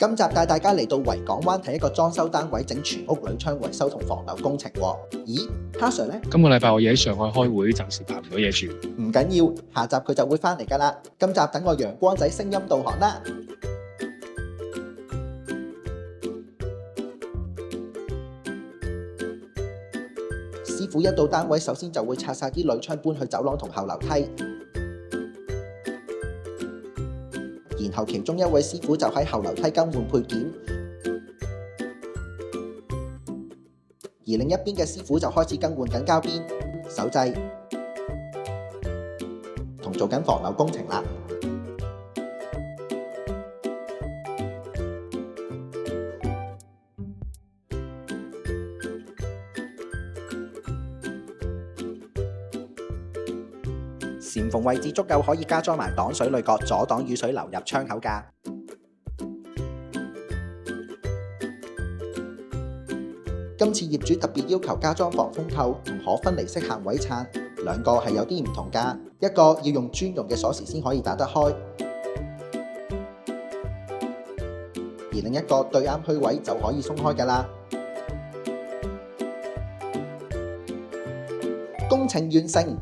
今集帶大家嚟到維港灣睇一個裝修單位整全屋鋁窗維修同防漏工程喎。咦，哈 Sir 呢？今個禮拜我要喺上海開會，暫時拍唔到嘢住。唔緊要，下集佢就會返嚟㗎啦。今集等我陽光仔聲音導航啦。師傅一到單位，首先就會拆晒啲鋁窗搬去走廊同後樓梯。然後其中一位師傅就喺後樓梯更換配件，而另一邊嘅師傅就開始更換緊膠邊、手掣，同做緊防漏工程啦。簷篷位置足夠，可以加裝埋擋水濾角，阻擋雨水流入窗口㗎。今次業主特別要求加裝防風扣同可分離式限位撐，兩個係有啲唔同㗎。一個要用專用嘅鎖匙先可以打得開，而另一個對啱虛位就可以鬆開㗎啦。工程完成。